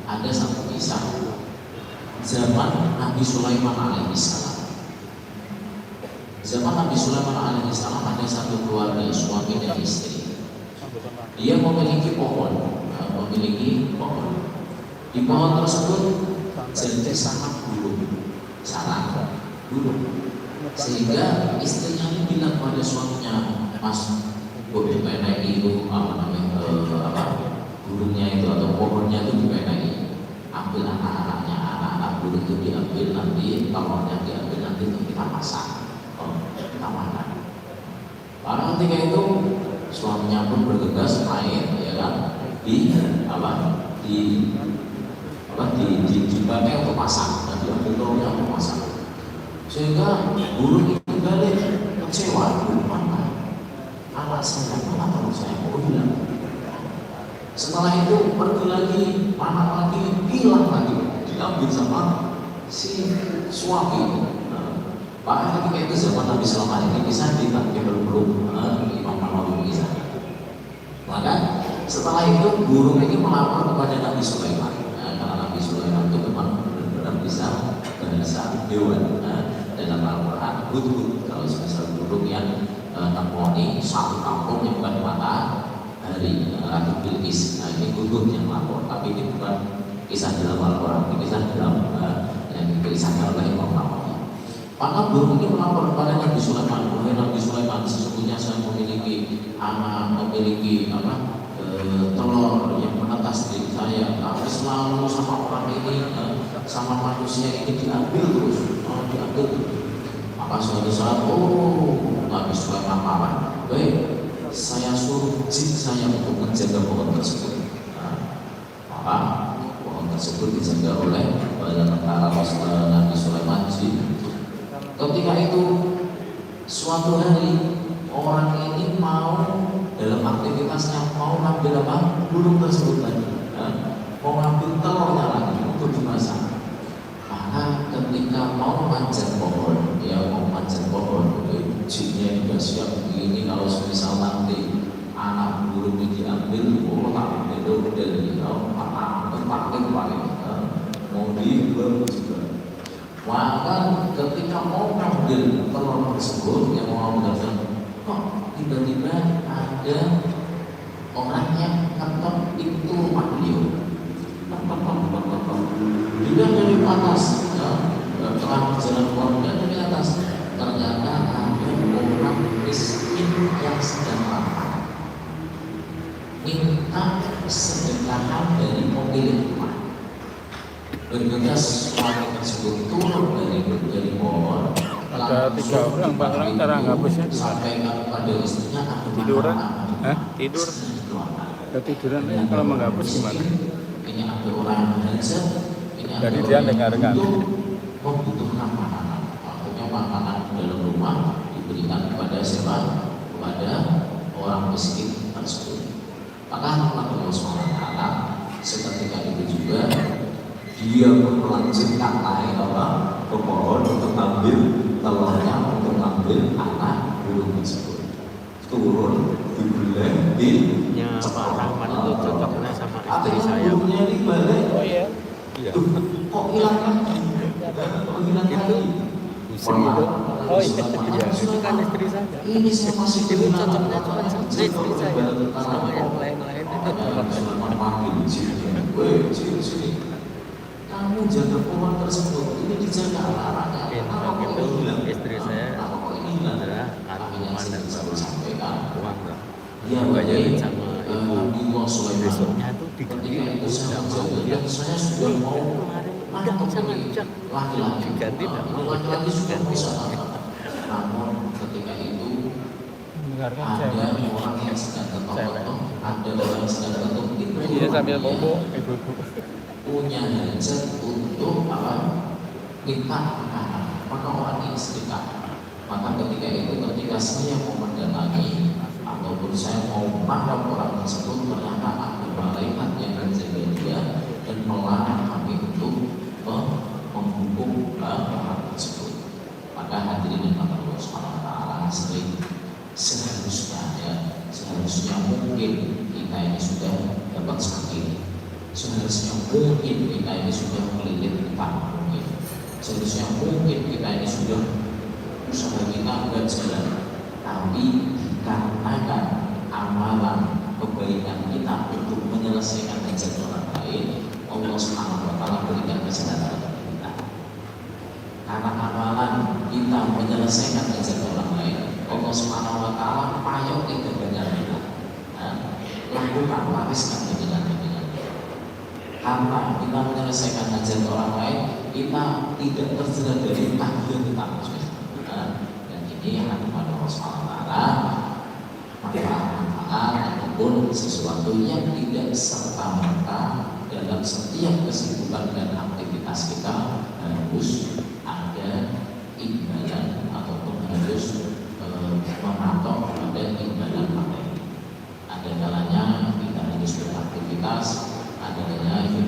ada satu kisah zaman Nabi Sulaiman alaihissalam. Zaman Nabi Sulaiman alaihissalam ada satu keluarga, suami dan istri. Dia memiliki pohon, Di pohon tersebut jadi sangat gunung, sehingga istrinya ini bilang pada suaminya, Mas, boleh dipenai itu gunungnya itu atau pohonnya itu dipenai, ambil anak-anak gunung itu diambil, nanti telurnya diambil, nanti itu kita masak, kita makan. Pada ketika itu suaminya pun bergegas main, ya kan, dipakai untuk masak dan diambil telurnya untuk masak, sehingga burung itu balik kecewa, mana anak saya, mana telur saya, hilang. Setelah itu pergi lagi, anak lagi, hilang lagi, diambil sama si suami. Bahkan ketika itu zaman Nabi Sulaiman ini kisah ditangkap belum Imam Nawawi kisah. Maka setelah itu burung ini melapor kepada Nabi Sulaiman. Karena Nabi Sulaiman itu memang benar-benar bisa bahasa hewan. Dalam Al-Quran, hudhud, kalau semisal burung yang nemoni satu kampung yang bukan matahari, Ratu Bilqis. Nah ini hudhud yang melapor, tapi ini bukan kisah dalam Al-Quran, ini kisah dalam yang dituliskan oleh Imam Nawawi. Maka burung ini melapor kepada Nabi Sulaiman, wahai Nabi Sulaiman, sesungguhnya saya memiliki anak, memiliki telur yang menetas di saya, tapi selalu sama orang ini, sama manusia ini diambil terus. Maka suatu saat, Nabi Sulaiman marah. Baik, saya suruh jin saya untuk menjaga pohon tersebut. Maka pohon tersebut dijaga oleh tentara Nabi Sulaiman jin. Ketika itu suatu hari orang ini mau dalam aktivitasnya mau ngambil burung tersebut lagi, mau ngambil telurnya lagi untuk dimasak. Maka ketika mau manjat pohon, jinnya juga siap begini. Kalau misal nanti anak burung ini diambil, tak dari pakai mau dibuang juga. Maka ketika mau ngambil telur tersebut yang mau mengatakan, kok tiba-tiba ada orang yang ngetok pintu rumah beliau, juga dari atas, telah berjalan keluar dari atas, ternyata ada orang miskin yang sedang lapar, minta sedekahan dari pemilik rumah. Bergegas suami tersebut turun dari pohon. Ada 3 orang, barang terang habisnya sampai kepada istrinya, tiduran, tidur. Ketiduran kalau menghapus gimana? Ini ada orang hajat, jadi dia dengarkan. Membutuhkan makanan, maksudnya makanan dalam rumah diberikan kepada siapa? Kepada orang miskin tersebut. Maka Allah SWT seketika itu juga dia melanjutkan naik ke pohon untuk ambil telurnya, untuk ambil anak burung tersebut. Turun dibeleng di Pak Rahman itu cocoknya sama istri saya. Burungnya ini balik. Oh iya. Iya. Kok hilang lagi? Kok hilang lagi? Pusing itu. Oh iya. Itu kan istri saya. Ini saya masih Itu cocoknya cuma sama istri saya, sama yang lain-lain. Sini. Kamu jaga pohon tersebut, ini dijaga anak-anaknya. Yang itu istri saya adalah kandungan dan sampaikan uang. dia Banyak sama ibu besoknya itu ketika itu saya sudah mau udah ngajak laki-laki diganti dan laki-laki sudah mau namun ketika itu ada orang yang sedang ketok-ketok, ada orang yang sedang ketok itu Dia sambil bobo ibu-ibu. punya hajat untuk minta makanan, maka orang ini sedekah. Maka ketika saya mau mendatangi ataupun saya mau menangkap orang tersebut, ternyata ada malaikat yang menjaga dia dan melarang kami untuk menghukum orang tersebut. Maka hadirin yang Allah SWT seharusnya mungkin kita ini sudah dapat sakit, seharusnya Seharusnya mungkin kita ini sudah melilit utang, seharusnya mungkin kita ini sudah usaha kita enggak jalan, tapi dikarenakan amalan kebaikan kita untuk menyelesaikan hajat orang lain, Allah Subhanahu wa Ta'ala berikan kesadaran kita. Karena amalan kita menyelesaikan hajat orang lain, Allah Subhanahu wa Ta'ala payoki kebanyakan kita. Lakukan wariskan dengan karena kita menyelesaikan hajat orang lain, kita tidak terjerat dari tagihan utang. Dan ini hanya kepada Allah Subhanahu wa Ta'ala, manfaat ataupun sesuatu yang tidak serta-merta dalam setiap kesibukan dan aktivitas kita harus ada